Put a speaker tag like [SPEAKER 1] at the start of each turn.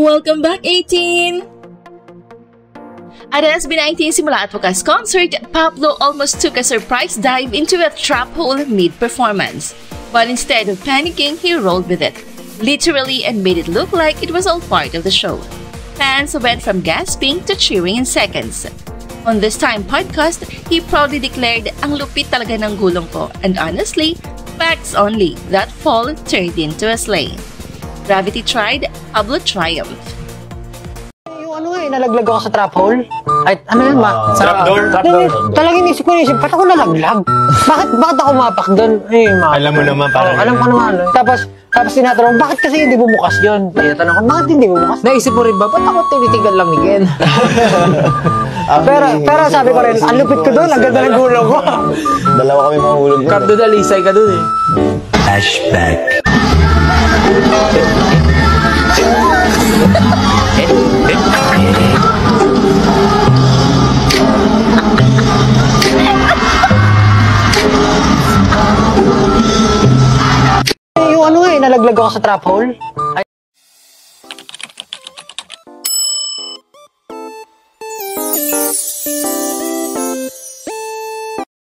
[SPEAKER 1] Welcome back, 18! At an SB19 Simula at Wakas concert, Pablo almost took a surprise dive into a trap hole mid-performance. But instead of panicking, he rolled with it, literally, and made it look like it was all part of the show. Fans went from gasping to cheering in seconds. On this time podcast, he proudly declared, "Ang lupit talaga ng gulong ko," and honestly, facts only, that fall turned into a sleigh. Gravity tried, Pablo triumphed.
[SPEAKER 2] Nalaglag ako sa trap hole. Ay, ano yun, ma?
[SPEAKER 3] Trapdoor?
[SPEAKER 2] Talagang inisip ko, ba't ako nalaglag? Bakit ako mapak doon? Ay, ma.
[SPEAKER 3] Alam mo naman, parang...
[SPEAKER 2] alam ko naman. Tapos tinatanong, bakit kasi hindi bumukas yun? Tinatanong ko, bakit hindi bumukas? Naisip mo rin ba, ba't ako tinitigan lang ni Ken? pero sabi ko rin, ang lupit ko doon, ang ganda ng gulong ko.
[SPEAKER 3] Dalawa kami mahulog doon.
[SPEAKER 2] Kapdo dalisay ka doon eh.
[SPEAKER 3] Flashback.
[SPEAKER 2] Yung nalaglag ako sa trap hole.